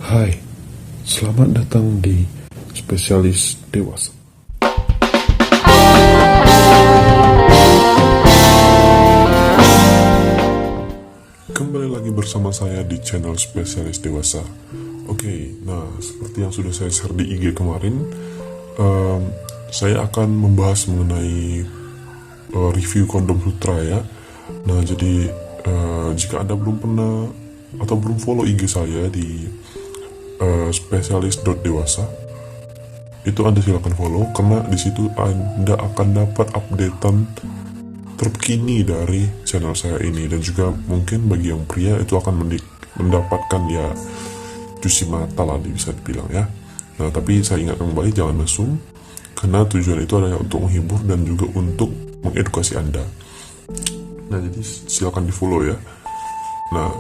Hai, selamat datang di Spesialis Dewasa. Kembali lagi bersama saya di channel Spesialis Dewasa. Oke, nah seperti yang sudah saya share di IG kemarin, saya akan membahas mengenai review kondom sutra ya. Nah jadi jika Anda belum pernah atau belum follow IG saya di spesialis.dewasa, itu Anda silakan follow, karena di situ Anda akan dapat updatean terkini dari channel saya ini. Dan juga mungkin bagi yang pria itu akan mendapatkan ya cuci mata lah bisa dibilang ya. Nah tapi saya ingatkan kembali, jangan mesum, karena tujuan itu adalah untuk menghibur dan juga untuk mengedukasi Anda. Nah jadi silakan di follow ya. Nah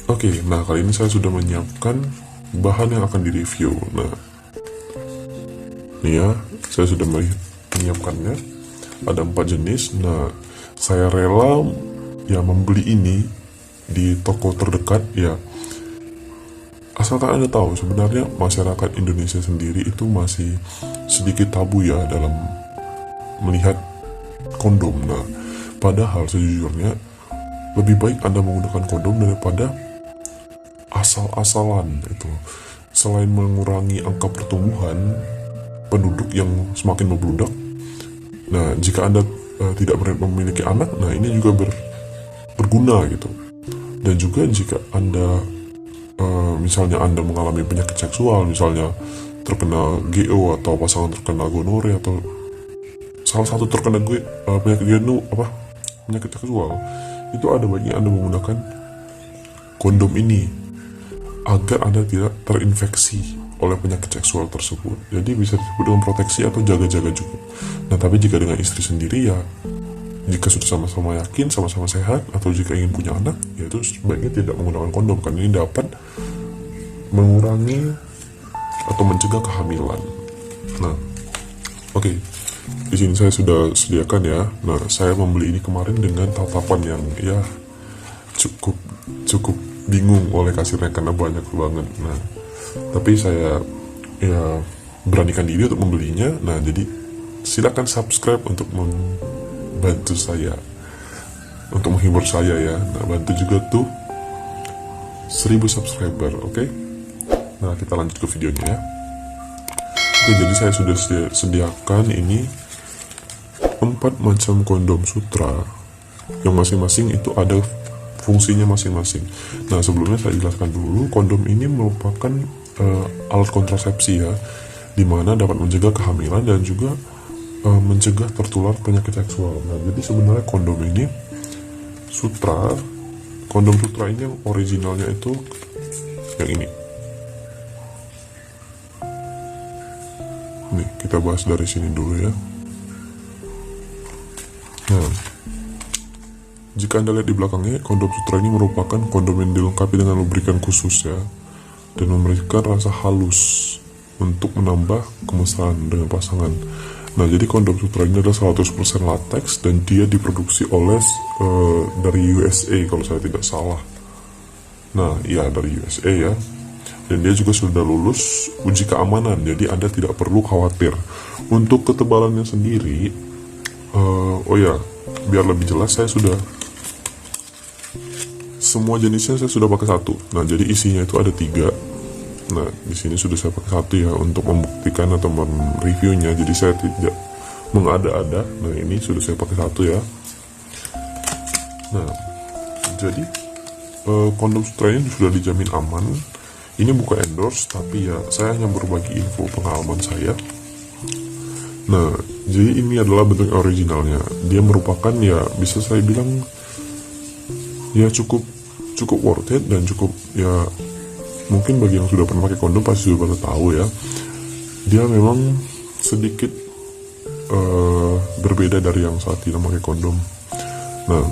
oke, nah kali ini saya sudah menyiapkan bahan yang akan direview. Nah ini ya, saya sudah menyiapkannya. Ada 4 jenis. Nah saya rela ya membeli ini di toko terdekat ya, asalkan Anda tahu sebenarnya masyarakat Indonesia sendiri itu masih sedikit tabu ya dalam melihat kondom. Nah padahal sejujurnya lebih baik Anda menggunakan kondom daripada asal-asalan itu. Selain mengurangi angka pertumbuhan penduduk yang semakin membludak, nah jika Anda tidak memiliki anak, nah ini juga berguna gitu. Dan juga jika Anda misalnya Anda mengalami penyakit seksual, misalnya terkena GO atau pasangan terkena gonore atau salah satu terkena penyakit seksual, itu ada baiknya Anda menggunakan kondom ini agar Anda tidak terinfeksi oleh penyakit seksual tersebut. Jadi bisa disebut dengan proteksi atau jaga-jaga juga. Nah tapi jika dengan istri sendiri ya, jika sudah sama-sama yakin, sama-sama sehat, atau jika ingin punya anak, ya itu sebaiknya tidak menggunakan kondom, karena ini dapat mengurangi atau mencegah kehamilan. Nah oke, di sini saya sudah sediakan ya. Nah saya membeli ini kemarin dengan tatapan yang ya cukup bingung oleh kasirnya karena banyak banget. Nah tapi saya ya beranikan diri untuk membelinya. Nah jadi silakan subscribe untuk membantu saya, untuk menghibur saya ya. Nah bantu juga tuh 1000 subscriber. Oke? Nah kita lanjut ke videonya ya. Oke, jadi saya sudah sediakan ini 4 macam kondom sutra yang masing-masing itu ada fungsinya masing-masing. Nah sebelumnya saya jelaskan dulu, kondom ini merupakan alat kontrasepsi ya, dimana dapat mencegah kehamilan dan juga mencegah tertular penyakit seksual. Nah jadi sebenarnya kondom sutra ini yang originalnya itu yang ini. Nih kita bahas dari sini dulu ya. Nah jika Anda lihat di belakangnya, kondom sutra ini merupakan kondom yang dilengkapi dengan lubrikan khusus ya, dan memberikan rasa halus untuk menambah kemesraan dengan pasangan. Nah jadi kondom sutra ini adalah 100% latex dan dia diproduksi oleh dari USA kalau saya tidak salah. Nah iya dari USA ya, dan dia juga sudah lulus uji keamanan, jadi Anda tidak perlu khawatir. Untuk ketebalannya sendiri, oh ya biar lebih jelas, semua jenisnya saya sudah pakai satu. Nah jadi isinya itu ada 3. Nah di sini sudah saya pakai satu ya untuk membuktikan atau mereviewnya. Jadi saya tidak mengada-ada. Nah ini sudah saya pakai satu ya. Nah jadi kondom sutra ini sudah dijamin aman. Ini bukan endorse, tapi ya saya hanya berbagi info pengalaman saya. Nah jadi ini adalah bentuk originalnya. Dia merupakan ya bisa saya bilang ya cukup worth it, dan cukup ya mungkin bagi yang sudah pernah pakai kondom pasti sudah pada tahu ya, dia memang sedikit berbeda dari yang saat tidak pakai kondom. Nah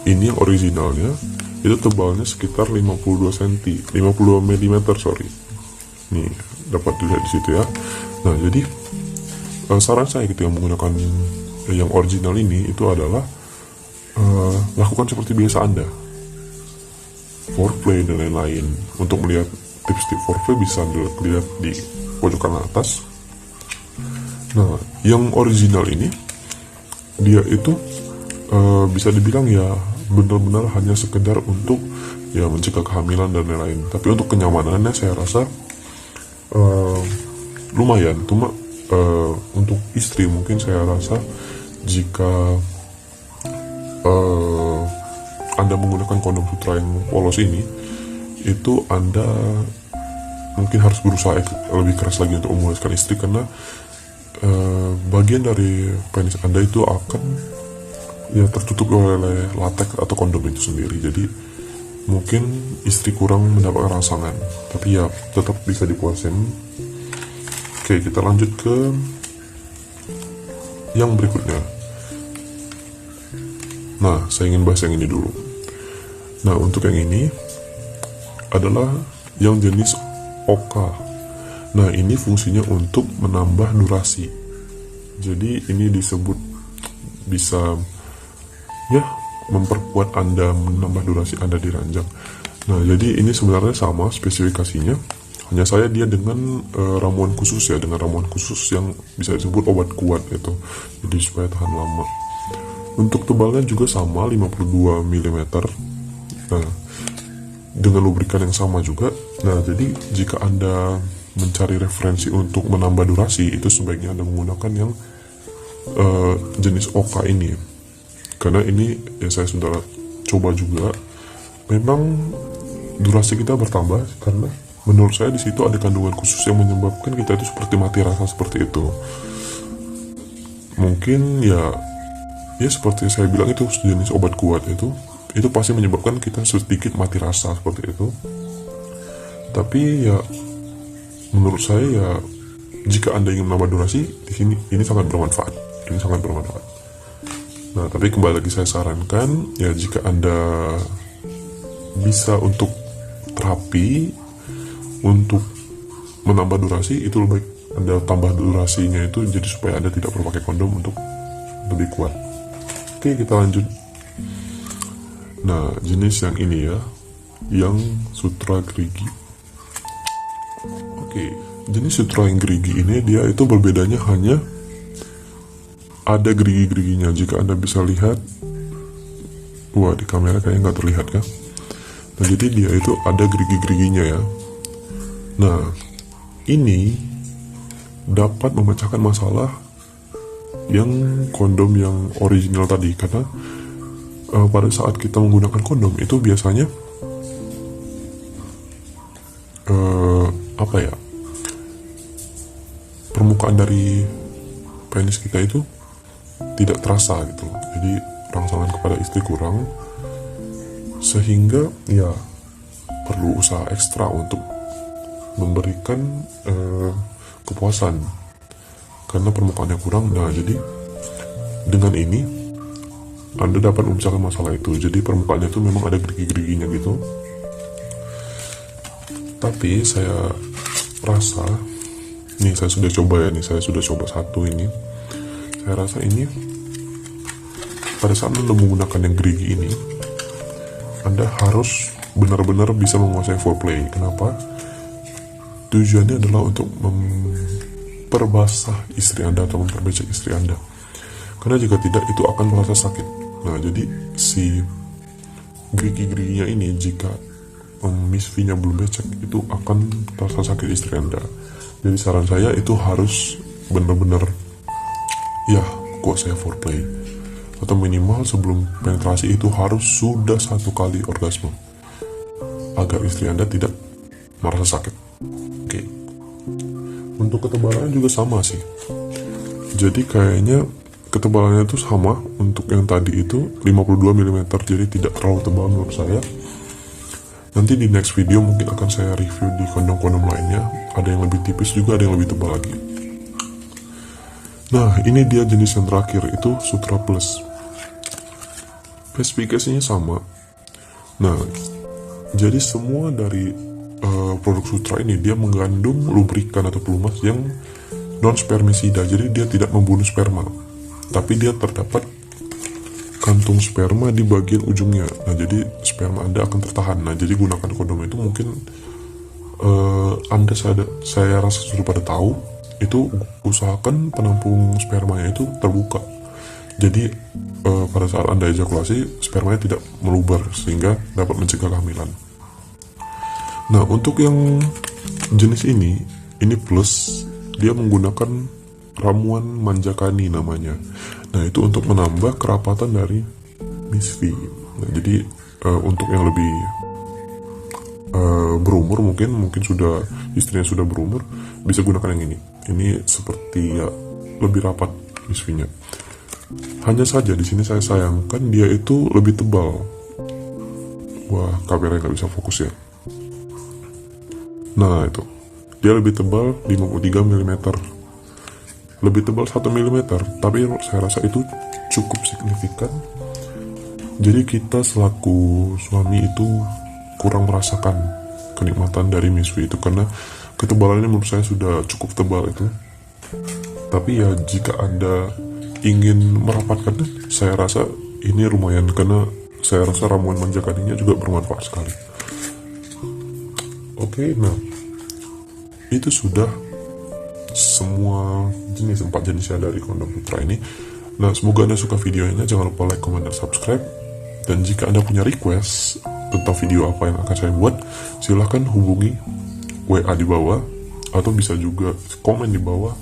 ini yang originalnya itu tebalnya sekitar 52 mm sorry. Nih dapat dilihat di situ ya. Nah jadi saran saya ketika menggunakan yang original ini itu adalah lakukan seperti biasa Anda. foreplay dan lain-lain. Untuk melihat tips-tips foreplay bisa dilihat di pojok kanan atas. Nah, yang original ini dia itu bisa dibilang ya benar-benar hanya sekedar untuk ya mencegah kehamilan dan lain-lain. Tapi untuk kenyamanannya saya rasa lumayan. Cuma untuk istri mungkin saya rasa jika Anda menggunakan kondom sutra yang polos ini, itu Anda mungkin harus berusaha lebih keras lagi untuk memuaskan istri, karena bagian dari penis Anda itu akan ya tertutup oleh latex atau kondom itu sendiri. Jadi mungkin istri kurang mendapatkan rangsangan, tapi ya tetap bisa dipuasin. Oke, kita lanjut ke yang berikutnya. Nah, saya ingin bahas yang ini dulu. Nah, untuk yang ini adalah yang jenis OK. Nah, ini fungsinya untuk menambah durasi. Jadi ini disebut bisa ya memperkuat Anda, menambah durasi Anda di ranjang. Nah, jadi ini sebenarnya sama spesifikasinya, hanya saya dia dengan ramuan khusus ya, dengan ramuan khusus yang bisa disebut obat kuat itu. Jadi supaya tahan lama. Untuk tebalnya juga sama 52 mm. Nah, dengan lubrikan yang sama juga. Nah, jadi jika Anda mencari referensi untuk menambah durasi, itu sebaiknya Anda menggunakan yang jenis OK ini, karena ini ya saya sudah coba juga, memang durasi kita bertambah karena menurut saya di situ ada kandungan khusus yang menyebabkan kita itu seperti mati rasa seperti itu. Mungkin ya seperti saya bilang, itu jenis obat kuat itu pasti menyebabkan kita sedikit mati rasa seperti itu. Tapi ya menurut saya ya jika Anda ingin menambah durasi di sini, ini sangat bermanfaat. Nah, tapi kembali lagi saya sarankan ya, jika Anda bisa untuk terapi untuk menambah durasi, itu lebih baik Anda tambah durasinya itu jadi supaya Anda tidak perlu pakai kondom untuk lebih kuat. Oke, kita lanjut. Nah, jenis yang ini ya, yang sutra gerigi. Oke, jenis sutra yang gerigi ini dia itu berbedanya hanya ada gerigi-geriginya. Jika Anda bisa lihat, wah di kamera kayaknya nggak terlihat kan? Nah, jadi dia itu ada gerigi-geriginya ya. Nah, ini dapat memecahkan masalah yang kondom yang original tadi, karena pada saat kita menggunakan kondom itu biasanya permukaan dari penis kita itu tidak terasa gitu, jadi rangsangan kepada istri kurang, sehingga ya perlu usaha ekstra untuk memberikan kepuasan karena permukaannya kurang. Nah, jadi dengan ini Anda dapat memecahkan masalah itu. Jadi permukaannya itu memang ada gerigi-geriginya gitu. Tapi saya rasa, nih saya sudah coba ya, saya sudah coba satu ini. Saya rasa ini pada saat Anda menggunakan yang gerigi ini, Anda harus benar-benar bisa menguasai foreplay. Kenapa? Tujuannya adalah untuk memperbasah istri Anda atau memperbecek istri Anda. Karena jika tidak, itu akan merasa sakit. Nah, jadi si gerigi-geriginya ini, jika Miss V-nya belum becek, itu akan terasa sakit istri Anda. Jadi saran saya itu harus benar-benar ya kuasai foreplay, atau minimal sebelum penetrasi itu harus sudah 1 kali orgasme agar istri Anda tidak merasa sakit. Oke. Untuk ketebalannya juga sama sih. Jadi kayaknya ketebalannya itu sama untuk yang tadi itu 52 mm, jadi tidak terlalu tebal menurut saya. Nanti di next video mungkin akan saya review di kondom-kondom lainnya, ada yang lebih tipis juga, ada yang lebih tebal lagi. Nah, ini dia jenis yang terakhir, itu Sutra Plus. Spesifikasinya sama. Nah, jadi semua dari produk Sutra ini dia mengandung lubrikan atau pelumas yang non spermisida, jadi dia tidak membunuh sperma, tapi dia terdapat kantung sperma di bagian ujungnya. Nah, jadi sperma Anda akan tertahan. Nah, jadi gunakan kondom itu mungkin Anda saya rasa sudah pada tahu, itu usahakan penampung spermanya itu terbuka. Jadi pada saat Anda ejakulasi, spermanya tidak meluber sehingga dapat mencegah kehamilan. Nah, untuk yang jenis ini plus, dia menggunakan ramuan manjakani namanya. Nah, itu untuk menambah kerapatan dari Miss V. Nah, jadi untuk yang lebih berumur, mungkin sudah istrinya sudah berumur, bisa gunakan yang ini. Ini seperti ya lebih rapat Miss V-nya. Hanya saja di sini saya sayangkan dia itu lebih tebal. Wah, kameranya nggak bisa fokus ya. Nah, itu dia lebih tebal 53 mm, lebih tebal 1 mm, tapi saya rasa itu cukup signifikan. Jadi kita selaku suami itu kurang merasakan kenikmatan dari Miss V itu, karena ketebalannya menurut saya sudah cukup tebal itu. Tapi ya jika Anda ingin merapatkannya, saya rasa ini lumayan, karena saya rasa ramuan manjakaninya juga bermanfaat sekali. Oke, nah itu sudah semua jenis 4 jenisnya dari kondom putra ini. Nah, semoga Anda suka videonya. Jangan lupa like, comment, dan subscribe. Dan jika Anda punya request tentang video apa yang akan saya buat, silahkan hubungi WA di bawah, atau bisa juga komen di bawah.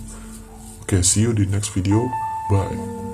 Oke, see you di next video. Bye.